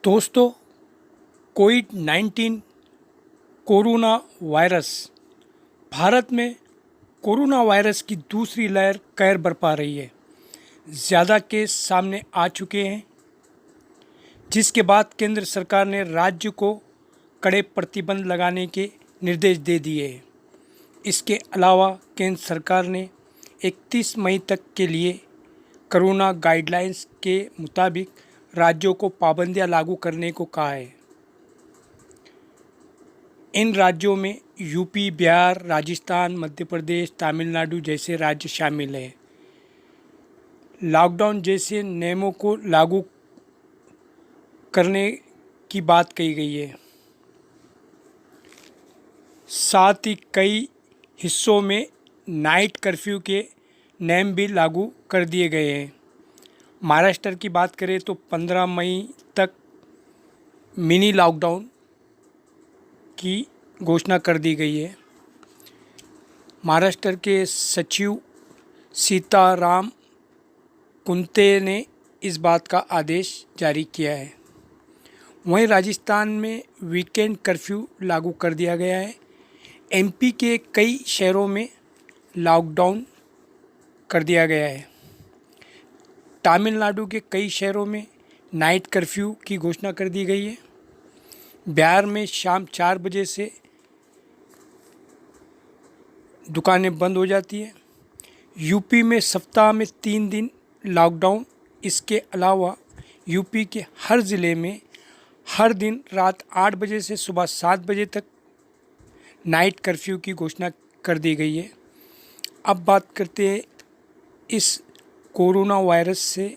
दोस्तों, कोविड-19 corona virus Bharat में corona virus की दूसरी लहर कहर बरपा रही है। ज़्यादा केस सामने आ चुके हैं, जिसके बाद केंद्र सरकार ने राज्य को कड़े प्रतिबंध लगाने के निर्देश दे दिए हैं। इसके अलावा केंद्र सरकार ने 31 मई तक के लिए कोरोना गाइडलाइंस के मुताबिक राज्यों को पाबंदियां लागू करने को कहा है। इन राज्यों में यूपी, बिहार, राजस्थान, मध्य प्रदेश, तमिलनाडु जैसे राज्य शामिल हैं। लॉकडाउन जैसे नियमों को लागू करने की बात कही गई है। साथ ही कई हिस्सों में नाइट कर्फ्यू के नियम भी लागू कर दिए गए हैं। महाराष्ट्र की बात करें तो 15 मई तक मिनी लॉकडाउन की घोषणा कर दी गई है। महाराष्ट्र के सचिव सीताराम कुंते ने इस बात का आदेश जारी किया है। वहीं राजस्थान में वीकेंड कर्फ्यू लागू कर दिया गया है। एमपी के कई शहरों में लॉकडाउन कर दिया गया है। तमिलनाडु के कई शहरों में नाइट कर्फ्यू की घोषणा कर दी गई है। बिहार में शाम 4 बजे से दुकानें बंद हो जाती हैं। यूपी में सप्ताह में 3 दिन लॉकडाउन। इसके अलावा यूपी के हर ज़िले में हर दिन रात 8 बजे से सुबह 7 बजे तक नाइट कर्फ्यू की घोषणा कर दी गई है। अब बात करते हैं इस कोरोना वायरस से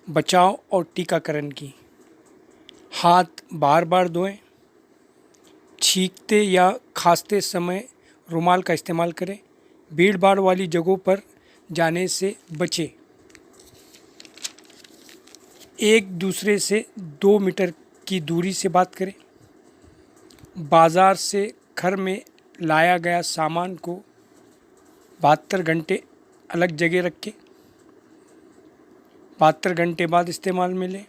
बचाव और टीकाकरण की। हाथ बार बार धोएं। छींकते या खांसते समय रुमाल का इस्तेमाल करें। भीड़ भाड़ वाली जगहों पर जाने से बचें। एक दूसरे से 2 मीटर की दूरी से बात करें। बाज़ार से घर में लाया गया सामान को 72 घंटे अलग जगह रखें। 72 घंटे बाद इस्तेमाल में लें।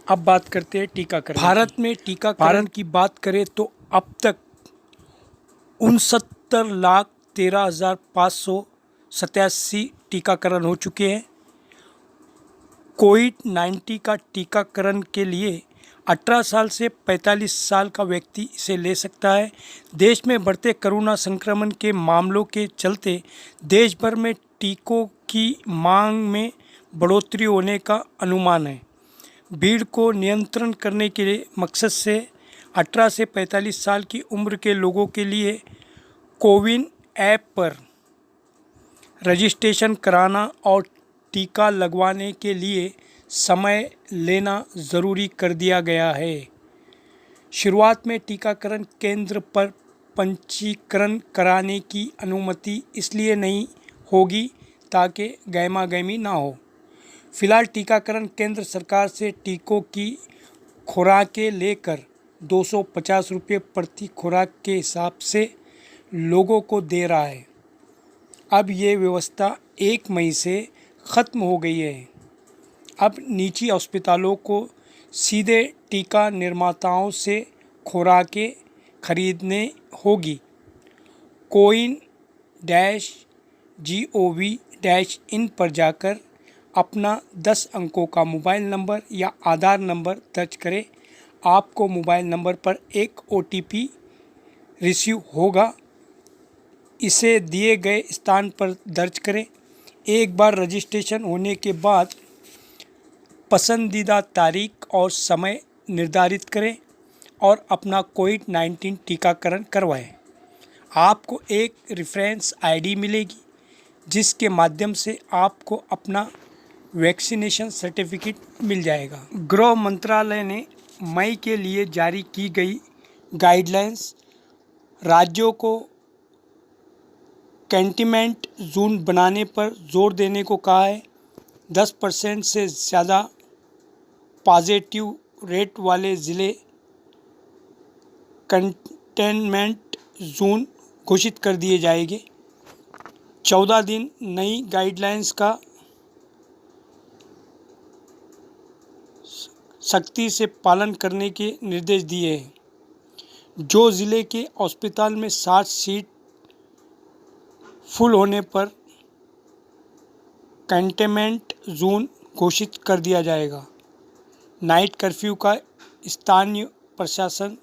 अब बात करते हैं टीकाकरण। भारत में टीकाकरण की बात करें तो अब तक 69,13,587 टीकाकरण हो चुके हैं। कोविड-19 का टीकाकरण के लिए 18 साल से 45 साल का व्यक्ति इसे ले सकता है। देश में बढ़ते कोरोना संक्रमण के मामलों के चलते देश भर में टीकों की मांग में बढ़ोतरी होने का अनुमान है। भीड़ को नियंत्रण करने के मकसद से 18 से 45 साल की उम्र के लोगों के लिए कोविन ऐप पर रजिस्ट्रेशन कराना और टीका लगवाने के लिए समय लेना ज़रूरी कर दिया गया है। शुरुआत में टीकाकरण केंद्र पर पंजीकरण कराने की अनुमति इसलिए नहीं होगी ताकि गहमागहमी ना हो। फिलहाल टीकाकरण केंद्र सरकार से टीकों की खुराकें लेकर 250 रुपये प्रति खुराक के हिसाब से लोगों को दे रहा है। अब ये व्यवस्था 1 मई से ख़त्म हो गई है। अब निजी अस्पतालों को सीधे टीका निर्माताओं से खुराकें खरीदने होगी। coin-gov-in पर जाकर अपना 10 अंकों का मोबाइल नंबर या आधार नंबर दर्ज करें। आपको मोबाइल नंबर पर एक OTP रिसीव होगा। इसे दिए गए स्थान पर दर्ज करें। एक बार रजिस्ट्रेशन होने के बाद पसंदीदा तारीख और समय निर्धारित करें और अपना कोविड-19 टीकाकरण करवाएं। आपको एक रेफरेंस ID मिलेगी, जिसके माध्यम से आपको अपना वैक्सीनेशन सर्टिफिकेट मिल जाएगा। गृह मंत्रालय ने मई के लिए जारी की गई गाइडलाइंस राज्यों को कंटेनमेंट जोन बनाने पर जोर देने को कहा है। 10% से ज़्यादा पॉजिटिव रेट वाले ज़िले कंटेनमेंट जोन घोषित कर दिए जाएंगे। 14 दिन नई गाइडलाइंस का सख्ती से पालन करने के निर्देश दिए हैं। जो ज़िले के अस्पताल में 60 सीट फुल होने पर कंटेनमेंट जोन घोषित कर दिया जाएगा। नाइट कर्फ्यू का स्थानीय प्रशासन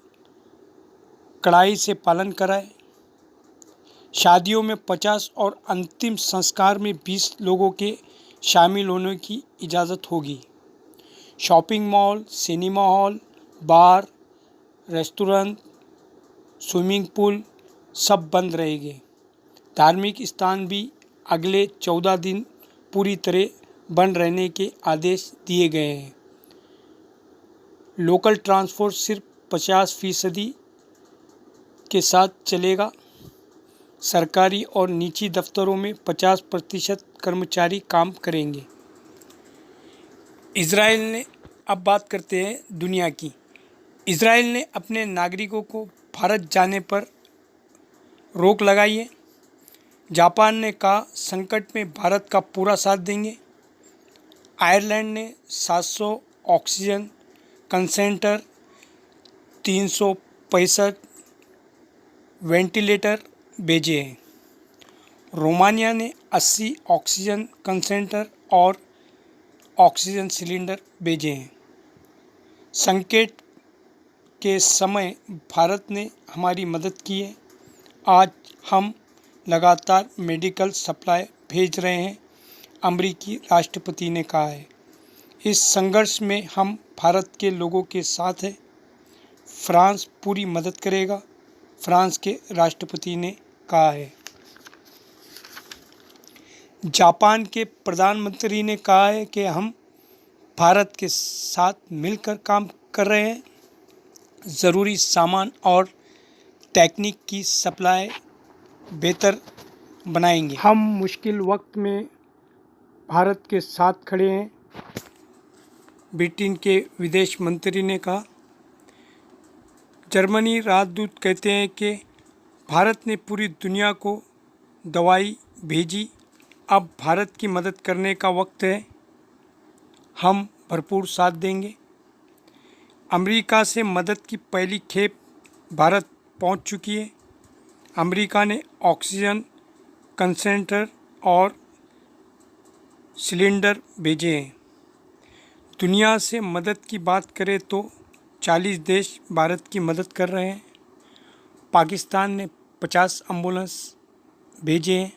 कड़ाई से पालन कराए। शादियों में 50 और अंतिम संस्कार में 20 लोगों के शामिल होने की इजाज़त होगी। शॉपिंग मॉल, सिनेमा हॉल, बार, रेस्टोरेंट, स्विमिंग पूल सब बंद रहेंगे। धार्मिक स्थान भी अगले 14 दिन पूरी तरह बंद रहने के आदेश दिए गए हैं। लोकल ट्रांसपोर्ट सिर्फ 50% के साथ चलेगा। सरकारी और निजी दफ्तरों में 50% कर्मचारी काम करेंगे। इजराइल ने, अब बात करते हैं दुनिया की। इजराइल ने अपने नागरिकों को भारत जाने पर रोक लगाई है। जापान ने कहा संकट में भारत का पूरा साथ देंगे। आयरलैंड ने 700 ऑक्सीजन कंसेंट्रेटर, 365 वेंटिलेटर भेजे हैं। रोमानिया ने 80 ऑक्सीजन कंसेंट्रेटर और ऑक्सीजन सिलेंडर भेजे हैं। संकट के समय भारत ने हमारी मदद की है। आज हम लगातार मेडिकल सप्लाई भेज रहे हैं, अमेरिकी राष्ट्रपति ने कहा है। इस संघर्ष में हम भारत के लोगों के साथ हैं। फ्रांस पूरी मदद करेगा, फ्रांस के राष्ट्रपति ने कहा है। जापान के प्रधानमंत्री ने कहा है कि हम भारत के साथ मिलकर काम कर रहे हैं। ज़रूरी सामान और टेक्निक की सप्लाई बेहतर बनाएंगे। हम मुश्किल वक्त में भारत के साथ खड़े हैं, ब्रिटेन के विदेश मंत्री ने कहा। जर्मनी राजदूत कहते हैं कि भारत ने पूरी दुनिया को दवाई भेजी, अब भारत की मदद करने का वक्त है, हम भरपूर साथ देंगे। अमेरिका से मदद की पहली खेप भारत पहुंच चुकी है। अमेरिका ने ऑक्सीजन कंसेंट्रेटर और सिलेंडर भेजे हैं। दुनिया से मदद की बात करें तो 40 देश भारत की मदद कर रहे हैं। पाकिस्तान ने 50 एम्बुलेंस भेजे हैं।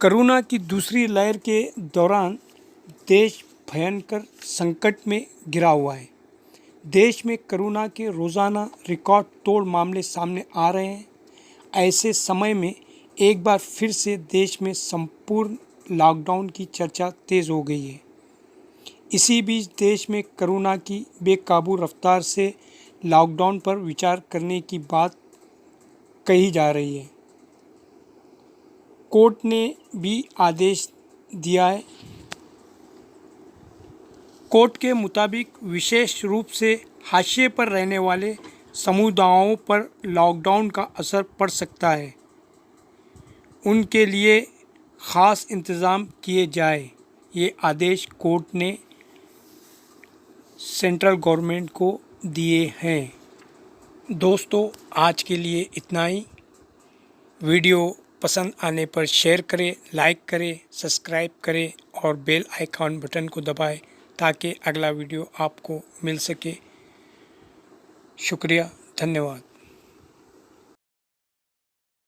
कोरोना की दूसरी लहर के दौरान देश भयंकर संकट में घिरा हुआ है। देश में कोरोना के रोज़ाना रिकॉर्ड तोड़ मामले सामने आ रहे हैं। ऐसे समय में एक बार फिर से देश में संपूर्ण लॉकडाउन की चर्चा तेज़ हो गई है। इसी बीच देश में कोरोना की बेकाबू रफ्तार से लॉकडाउन पर विचार करने की बात कही जा रही है। कोर्ट ने भी आदेश दिया है। कोर्ट के मुताबिक विशेष रूप से हाशिए पर रहने वाले समुदायों पर लॉकडाउन का असर पड़ सकता है। उनके लिए ख़ास इंतज़ाम किए जाए, ये आदेश कोर्ट ने सेंट्रल गवर्नमेंट को दिए हैं। दोस्तों, आज के लिए इतना ही। वीडियो पसंद आने पर शेयर करें, लाइक करें, सब्सक्राइब करें और बेल आइकॉन बटन को दबाएं ताकि अगला वीडियो आपको मिल सके। शुक्रिया, धन्यवाद।